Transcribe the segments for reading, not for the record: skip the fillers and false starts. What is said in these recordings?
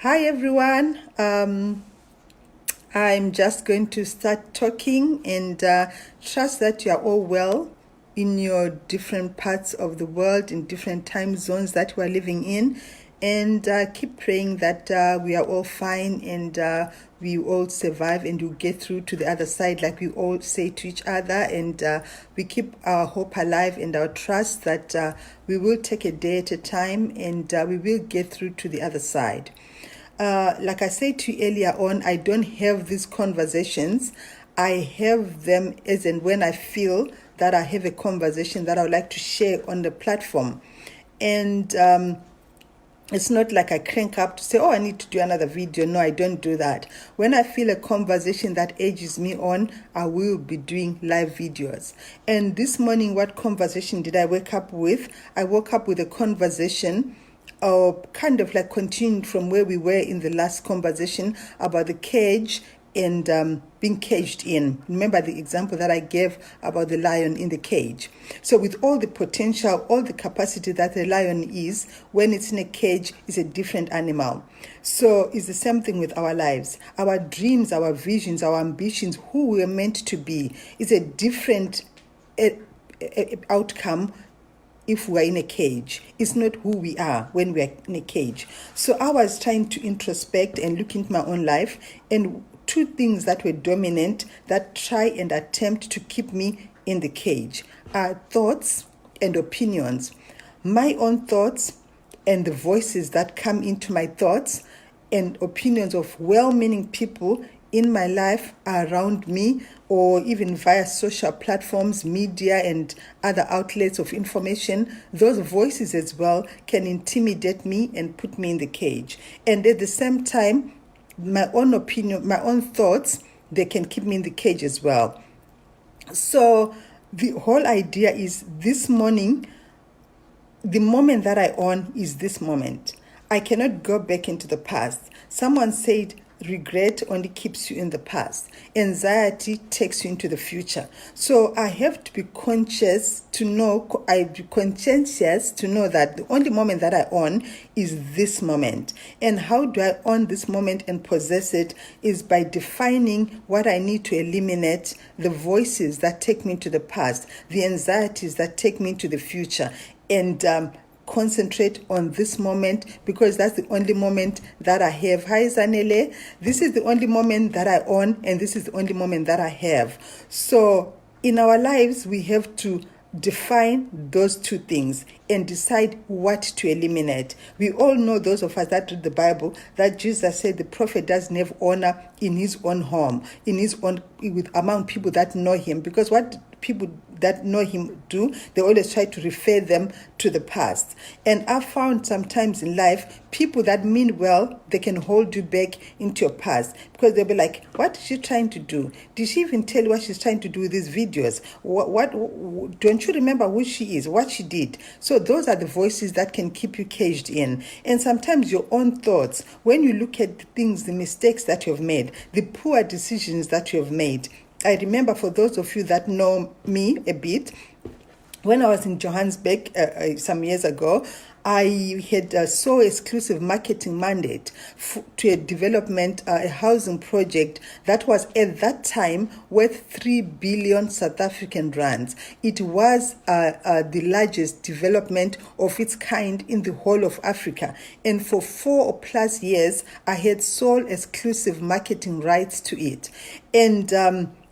Hi everyone. I'm just going to start talking and trust that you are all well in your different parts of the world, in different time zones that we are living in. And keep praying that we are all fine and we all survive and we get through to the other side, like we all say to each other. And we keep our hope alive and our trust that we will take a day at a time and we will get through to the other side. Like I said to you earlier on, I don't have these conversations. I have them as and when I feel that I have a conversation that I would like to share on the platform. And it's not like I crank up to say, oh, I need to do another video. No, I don't do that. When I feel a conversation that urges me on, I will be doing live videos. And this morning, what conversation did I wake up with? I woke up with a conversation kind of like continuing from where we were in the last conversation about the cage and being caged in. Remember the example that I gave about the lion in the cage. So with all the potential, all the capacity that the lion is, when it's in a cage, it's a different animal. So it's the same thing with our lives. Our dreams, our visions, our ambitions, who we are meant to be, is a different outcome if we're in a cage. It's not who we are when we're in a cage. So I was trying to introspect and look into my own life, and two things that were dominant that try and attempt to keep me in the cage are thoughts and opinions. My own thoughts and the voices that come into my thoughts and opinions of well-meaning people in my life, around me, or even via social platforms, media, and other outlets of information. Those voices as well can intimidate me and put me in the cage. And at the same time, my own opinion, my own thoughts, they can keep me in the cage as well. So the whole idea is this morning, the moment that I own is this moment. I cannot go back into the past. Someone said, regret only keeps you in the past. Anxiety takes you into the future. So I have to be conscientious to know that the only moment that I own is this moment. And how do I own this moment and possess it is by defining what I need to eliminate, the voices that take me to the past, the anxieties that take me to the future, and concentrate on this moment, because that's the only moment that I have. Hi, Zanele. This is the only moment that I own, and this is the only moment that I have. So in our lives, we have to define those two things and decide what to eliminate. We all know, those of us that read the Bible, that Jesus said the prophet doesn't have honor in his own home, among people that know him, because what people that know him do, they always try to refer them to the past. And I've found sometimes in life, people that mean well, they can hold you back into your past, because they'll be like, what is she trying to do? Did she even tell you what she's trying to do with these videos? What don't you remember who she is, what she did? So those are the voices that can keep you caged in. And sometimes your own thoughts, when you look at the things, the mistakes that you've made, the poor decisions that you have made. I remember, for those of you that know me a bit, when I was in Johannesburg some years ago, I had a so exclusive marketing mandate to a development, a housing project that was at that time worth 3 billion South African rands. It was the largest development of its kind in the whole of Africa. And for 4+ years, I had sole exclusive marketing rights to it. And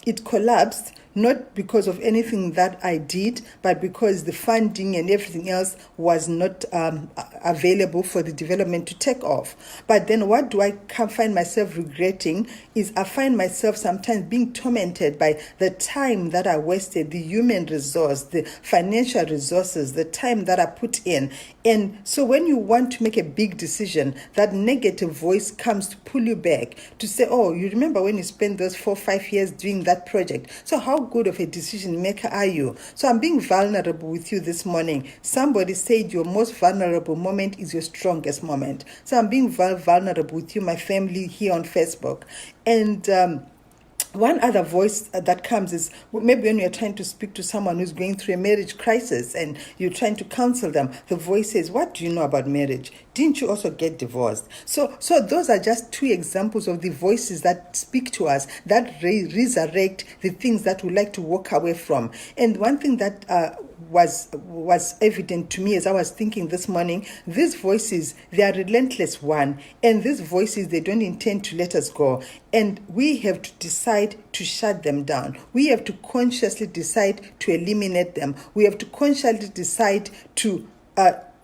it collapsed, not because of anything that I did, but because the funding and everything else was not available for the development to take off. But then what do I find myself regretting is I find myself sometimes being tormented by the time that I wasted, the human resource, the financial resources, the time that I put in. And so when you want to make a big decision, that negative voice comes to pull you back to say, oh, you remember when you spent those 4-5 years doing that project? So how good of a decision maker are you? So I'm being vulnerable with you this morning. Somebody said your most vulnerable moment is your strongest moment. So I'm being vulnerable with you, my family here on Facebook. And One other voice that comes is maybe when you're trying to speak to someone who's going through a marriage crisis and you're trying to counsel them, the voice says, what do you know about marriage? Didn't you also get divorced? So those are just two examples of the voices that speak to us, that resurrect the things that we like to walk away from. And one thing that was evident to me as I was thinking this morning, these voices, they are relentless one, and these voices, they don't intend to let us go, and we have to decide to shut them down. We have to consciously decide to eliminate them. We have to consciously decide to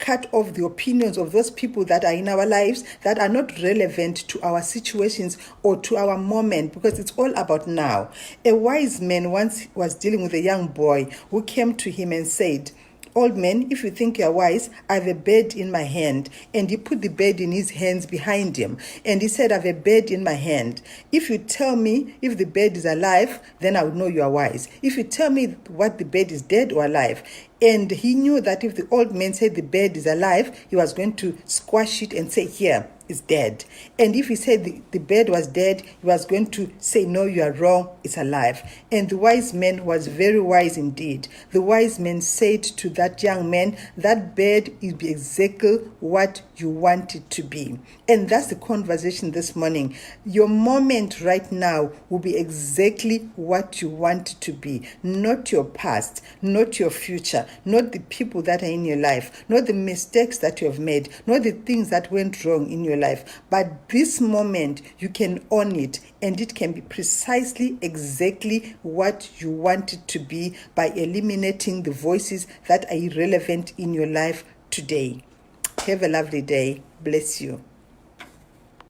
cut off the opinions of those people that are in our lives that are not relevant to our situations or to our moment, because it's all about now. A wise man once was dealing with a young boy who came to him and said, "Old man, if you think you're wise, I have a bird in my hand." And he put the bird in his hands behind him. And he said, "I have a bird in my hand. If you tell me if the bird is alive, then I will know you are wise. If you tell me what the bird is dead or alive." And he knew that if the old man said the bird is alive, he was going to squash it and say, "Here, it's dead." And if he said the bird was dead, he was going to say, "No, you are wrong, it's alive." And the wise man was very wise indeed. The wise man said to that young man, "That bird is exactly what you want it to be." And that's the conversation this morning. Your moment right now will be exactly what you want it to be, not your past, not your future, not the people that are in your life, not the mistakes that you have made, not the things that went wrong in your life. But this moment, you can own it, and it can be precisely exactly what you want it to be by eliminating the voices that are irrelevant in your life today. Have a lovely day. Bless you.